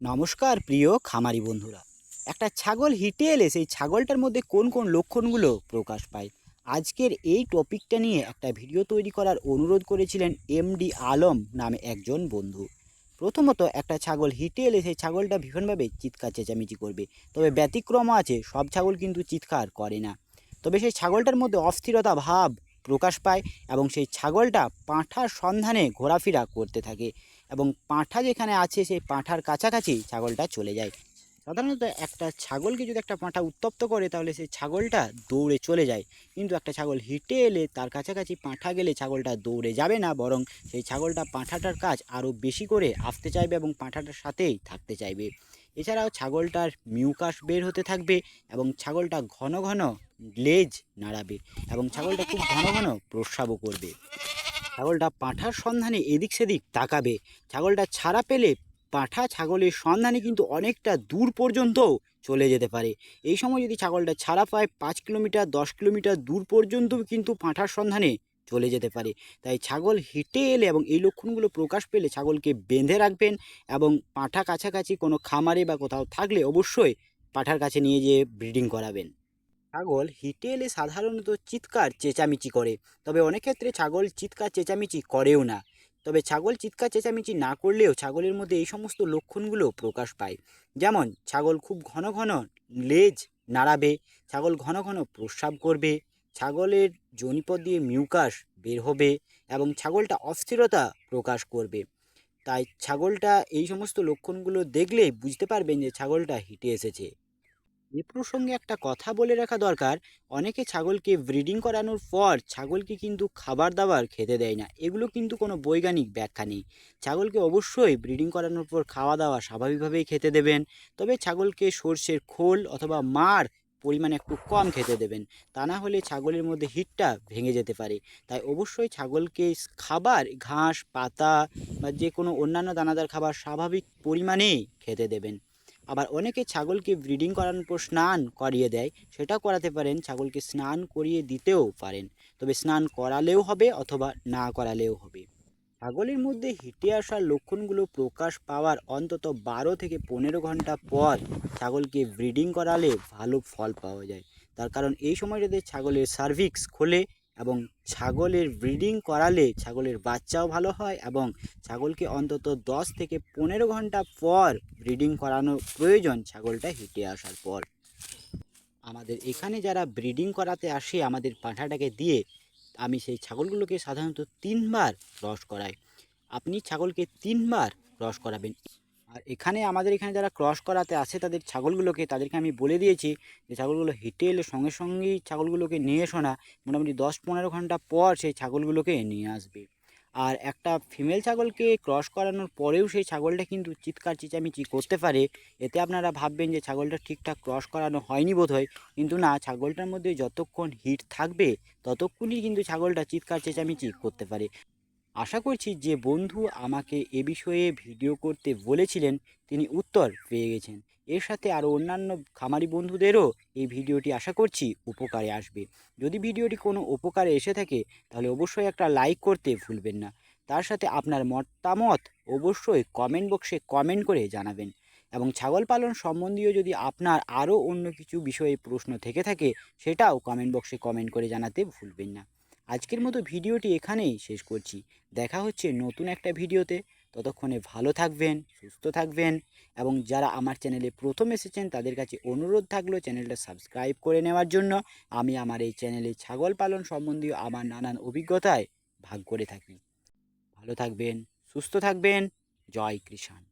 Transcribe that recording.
নমস্কার প্রিয় খামারি বন্ধুরা। একটা ছাগল হিটে এলে সেই ছাগলটার মধ্যে কোন কোন লক্ষণগুলো প্রকাশ পায়, আজকের এই টপিকটা নিয়ে একটা ভিডিও তৈরি করার অনুরোধ করেছিলেন এমডি আলম নামে একজন বন্ধু। প্রথমত, একটা ছাগল হিটে এলে সেই ছাগলটা ভীষণভাবে চিৎকার চেঁচামেচি করবে। তবে ব্যতিক্রমও আছে, সব ছাগল কিন্তু চিৎকার করে না। তবে সেই ছাগলটার মধ্যে অস্থিরতা ভাব প্রকাশ পায় এবং সেই ছাগলটা পাঁঠার সন্ধানে ঘোরাফেরা করতে থাকে এবং পাঁঠা যেখানে আছে সেই পাঁঠার কাছাকাছি ছাগলটা চলে যায়। সাধারণত একটা ছাগলকে যদি একটা পাঁঠা উত্তপ্ত করে তাহলে সেই ছাগলটা দৌড়ে চলে যায়, কিন্তু একটা ছাগল হিটে এলে তার কাছাকাছি পাঁঠা গেলে ছাগলটা দৌড়ে যাবে না, বরং সেই ছাগলটা পাঁঠাটার কাজ আরও বেশি করে আসতে চাইবে এবং পাঁঠাটার সাথেই থাকতে চাইবে। এছাড়াও ছাগলটার মিউকাস বের হতে থাকবে এবং ছাগলটা ঘন ঘন লেজ নাড়াবে এবং ছাগলটা খুব ঘন ঘন প্রস্রাবও করবে। ছাগলটা পাঁঠার সন্ধানে এদিক সেদিক তাকাবে। ছাগলটা ছাড়া পেলে পাঁঠা ছাগলের সন্ধানে কিন্তু অনেকটা দূর পর্যন্ত চলে যেতে পারে। এই সময় যদি ছাগলটা ছাড়া পায় 5 কিলোমিটার 10 কিলোমিটার দূর পর্যন্ত কিন্তু পাঁঠার সন্ধানে চলে যেতে পারে। তাই ছাগল হেঁটে এলে এবং এই লক্ষণগুলো প্রকাশ পেলে ছাগলকে বেঁধে রাখবেন এবং পাঁঠা কাছাকাছি কোনো খামারে বা কোথাও থাকলে অবশ্যই পাঁঠার কাছে নিয়ে যেয়ে ব্রিডিং করাবেন। ছাগল হিটে এলে সাধারণত চিৎকার চেঁচামেচি করে, তবে অনেক ক্ষেত্রে ছাগল চিৎকার চেঁচামেচি করেও না। তবে ছাগল চিৎকার চেঁচামেচি না করলেও ছাগলের মধ্যে এই সমস্ত লক্ষণগুলো প্রকাশ পায়। যেমন ছাগল খুব ঘন ঘন লেজ নাড়াবে, ছাগল ঘন ঘন প্রস্রাব করবে, ছাগলের যোনিপথ দিয়ে মিউকাস বের হবে এবং ছাগলটা অস্থিরতা প্রকাশ করবে। তাই ছাগলটা এই সমস্ত লক্ষণগুলো দেখলে বুঝতে পারবেন যে ছাগলটা হিটে এসেছে। এ প্রসঙ্গে একটা কথা বলে রাখা দরকার, অনেকে ছাগলকে ব্রিডিং করানোর পর ছাগলকে কিন্তু খাবার দাবার খেতে দেয় না। এগুলো কিন্তু কোনো বৈজ্ঞানিক ব্যাখ্যা নেই। ছাগলকে অবশ্যই ব্রিডিং করানোর পর খাওয়া দাওয়া স্বাভাবিকভাবেই খেতে দেবেন। তবে ছাগলকে সর্ষের খোল অথবা মাড় পরিমাণে একটু কম খেতে দেবেন। তা না হলে ছাগলের মধ্যে হিটটা ভেঙে যেতে পারে। তাই অবশ্যই ছাগলকে খাবার ঘাস পাতা বা যে কোনো অন্যান্য দানাদার খাবার স্বাভাবিক পরিমাণেই খেতে দেবেন। আবার অনেকে ছাগলকে ব্রিডিং করানোর পর স্নান করিয়ে দেয়, সেটা করাতে পারেন, ছাগলকে স্নান করিয়ে দিতেও পারেন। তবে স্নান করালেও হবে অথবা না করালেও হবে। ছাগলের মধ্যে হিটে আসার লক্ষণগুলো প্রকাশ পাওয়ার অন্তত 12 থেকে 15 ঘন্টা পর ছাগলকে ব্রিডিং করালে ভালো ফল পাওয়া যায়। তার কারণ এই সময়টাতে ছাগলের সার্ভিক্স খোলে এবং ছাগলের ব্রিডিং করালে ছাগলের বাচ্চাও ভালো হয় এবং ছাগলকে অন্তত 10 থেকে 15 ঘন্টা পর ব্রিডিং করানো প্রয়োজন ছাগলটা হিটে আসার পর। আমাদের এখানে যারা ব্রিডিং করাতে আসে আমাদের পাঁঠাটাকে দিয়ে, আমি সেই ছাগলগুলোকে সাধারণত 3 বার ক্রস করাই। আপনি ছাগলকে 3 বার ক্রস করাবেন। আর আমাদের এখানে যারা ক্রস করাতে আসে তাদেরকে আমি বলে দিয়েছি যে ছাগলগুলো হেঁটে এলে সঙ্গে সঙ্গেই ছাগলগুলোকে নিয়ে এসো না, মোটামুটি 10-15 ঘন্টা পর সেই ছাগলগুলোকে নিয়ে আসবে। আর একটা ফিমেল ছাগলকে ক্রস করানোর পরেও সেই ছাগলটা কিন্তু চিৎকার চেঁচামেচি করতে পারে। এতে আপনারা ভাববেন যে ছাগলটা ঠিকঠাক ক্রস করানো হয়নি বোধহয়, কিন্তু না, ছাগলটার মধ্যে যতক্ষণ হিট থাকবে ততক্ষণই কিন্তু ছাগলটা চিৎকার চেঁচামেচি করতে পারে। আশা করছি যে বন্ধু আমাকে এ বিষয়ে ভিডিও করতে বলেছিলেন তিনি উত্তর পেয়ে গেছেন। এর সাথে আরও অন্যান্য খামারি বন্ধুদেরও এই ভিডিওটি আশা করছি উপকারে আসবে। যদি ভিডিওটি কোনো উপকারে এসে থাকে তাহলে অবশ্যই একটা লাইক করতে ভুলবেন না। তার সাথে আপনার মতামত অবশ্যই কমেন্ট বক্সে কমেন্ট করে জানাবেন এবং ছাগল পালন সম্বন্ধীয় যদি আপনার আরও অন্য কিছু বিষয়ে প্রশ্ন থেকে থাকে সেটাও কমেন্ট বক্সে কমেন্ট করে জানাতে ভুলবেন না। আজকের মতো ভিডিওটি এখানেই শেষ করছি। দেখা হচ্ছে নতুন একটা ভিডিওতে। ততক্ষণে ভালো থাকবেন, সুস্থ থাকবেন এবং যারা আমার চ্যানেলে প্রথম এসেছেন তাদের কাছে অনুরোধ থাকলো চ্যানেলটা সাবস্ক্রাইব করে নেওয়ার জন্য। আমি আমার এই চ্যানেলে ছাগল পালন সম্বন্ধীয় আমার নানান অভিজ্ঞতায় ভাগ করে থাকি। ভালো থাকবেন, সুস্থ থাকবেন। জয় কৃষাণ।